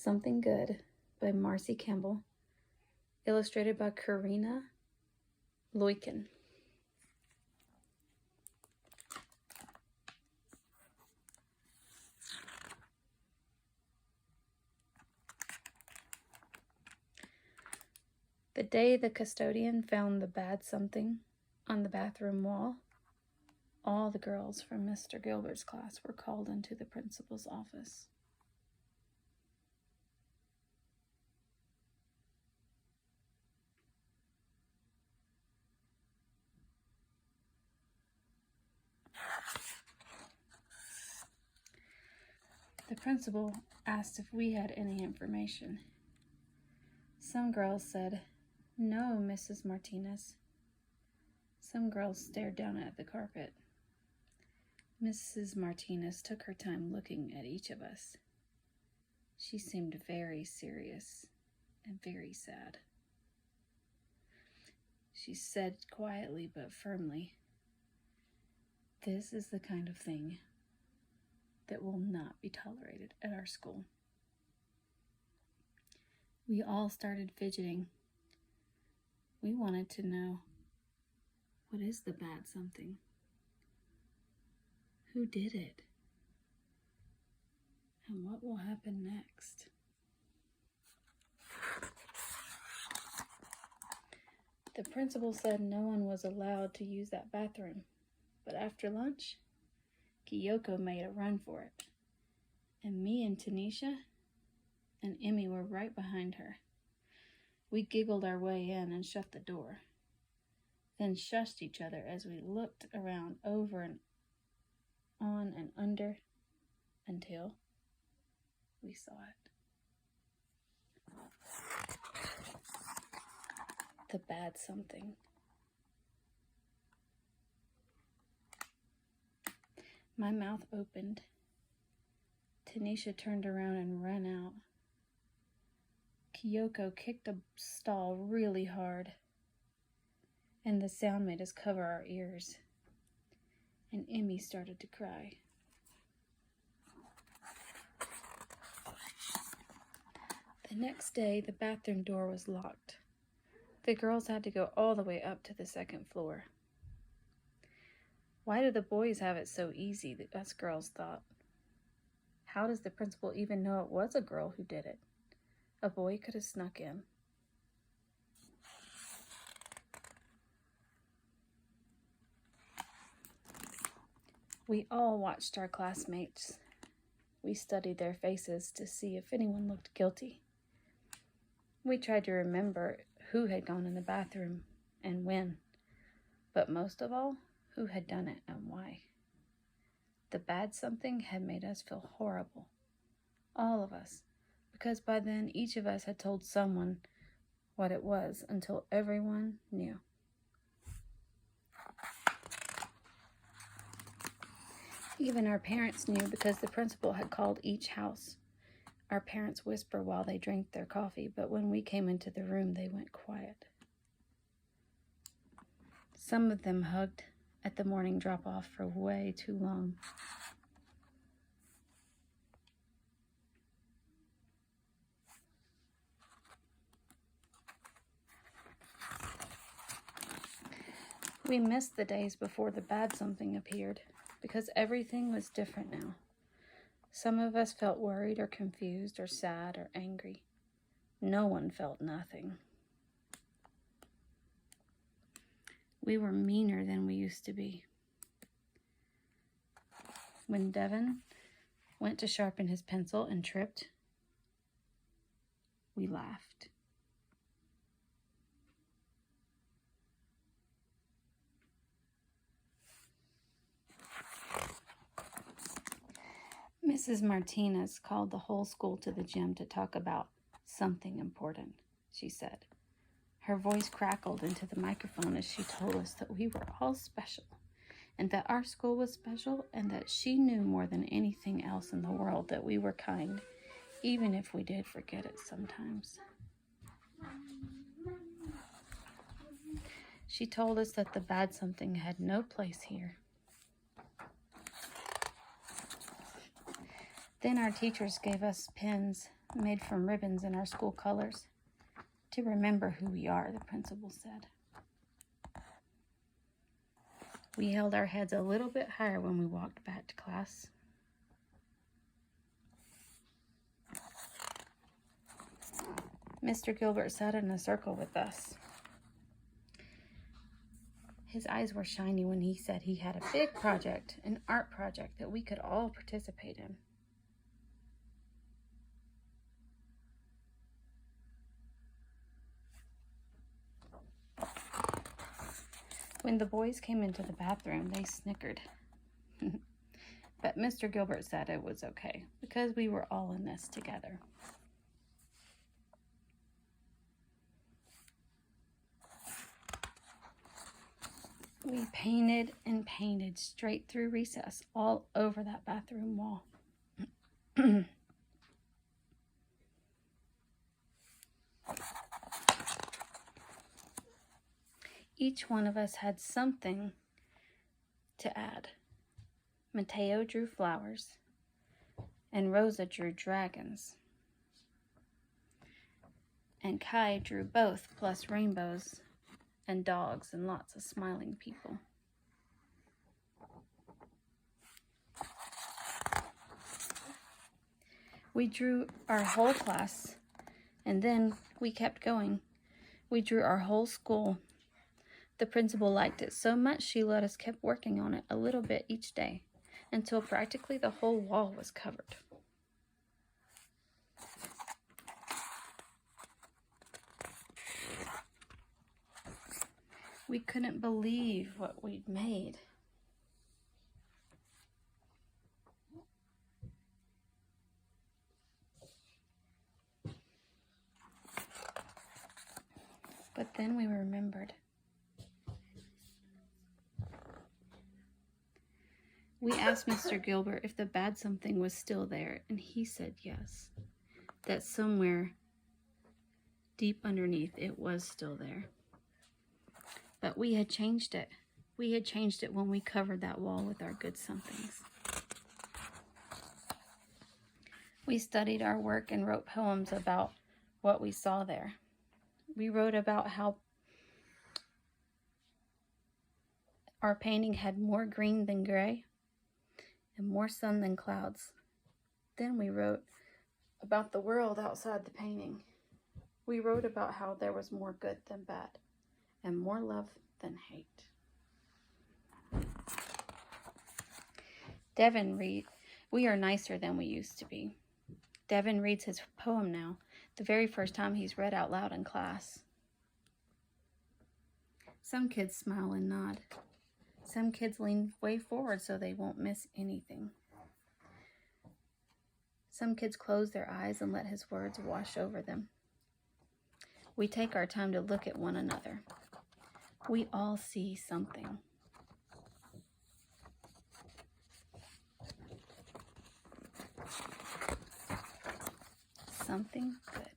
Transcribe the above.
Something Good by Marcy Campbell, illustrated by Karina Loiken. The day the custodian found the bad something on the bathroom wall, all the girls from Mr. Gilbert's class were called into the principal's office. The principal asked if we had any information. Some girls said, "No, Mrs. Martinez." Some girls stared down at the carpet. Mrs. Martinez took her time looking at each of us. She seemed very serious and very sad. She said quietly but firmly, "This is the kind of thing that will not be tolerated at our school." We all started fidgeting. We wanted to know, what is the bad something? Who did it? And what will happen next? The principal said no one was allowed to use that bathroom, but after lunch, Kyoko made a run for it, and me and Tanisha and Emmy were right behind her. We giggled our way in and shut the door, then shushed each other as we looked around over and on and under until we saw it. The bad something. My mouth opened. Tanisha turned around and ran out. Kyoko kicked a stall really hard, and the sound made us cover our ears. And Emmy started to cry. The next day, the bathroom door was locked. The girls had to go all the way up to the second floor. Why do the boys have it so easy, us girls thought. How does the principal even know it was a girl who did it? A boy could have snuck in. We all watched our classmates. We studied their faces to see if anyone looked guilty. We tried to remember who had gone in the bathroom and when, but most of all, who had done it and why. The bad something had made us feel horrible, all of us, because by then each of us had told someone what it was until everyone knew. Even our parents knew because the principal had called each house. Our parents whisper while they drank their coffee, but when we came into the room, they went quiet. Some of them hugged at the morning drop-off for way too long. We missed the days before the bad something appeared, because everything was different now. Some of us felt worried or confused or sad or angry. No one felt nothing. We were meaner than we used to be. When Devin went to sharpen his pencil and tripped, we laughed. Mrs. Martinez called the whole school to the gym to talk about something important, she said. Her voice crackled into the microphone as she told us that we were all special, and that our school was special, and that she knew more than anything else in the world that we were kind, even if we did forget it sometimes. She told us that the bad something had no place here. Then our teachers gave us pins made from ribbons in our school colors to remember who we are, the principal said. We held our heads a little bit higher when we walked back to class. Mr. Gilbert sat in a circle with us. His eyes were shiny when he said he had a big project, an art project that we could all participate in. When the boys came into the bathroom, they snickered. But Mr. Gilbert said it was okay because we were all in this together. We painted and painted straight through recess, all over that bathroom wall. Each one of us had something to add. Mateo drew flowers, and Rosa drew dragons. And Kai drew both, plus rainbows and dogs and lots of smiling people. We drew our whole class, and then we kept going. We drew our whole school. The principal liked it so much she let us keep working on it a little bit each day until practically the whole wall was covered. We couldn't believe what we'd made. But then we remembered. We asked Mr. Gilbert if the bad something was still there, and he said yes, that somewhere deep underneath it was still there. But we had changed it. We had changed it when we covered that wall with our good somethings. We studied our work and wrote poems about what we saw there. We wrote about how our painting had more green than gray and more sun than clouds. Then we wrote about the world outside the painting. We wrote about how there was more good than bad and more love than hate. Devin we are nicer than we used to be. Devin reads his poem now, the very first time he's read out loud in class. Some kids smile and nod. Some kids lean way forward so they won't miss anything. Some kids close their eyes and let his words wash over them. We take our time to look at one another. We all see something. Something good.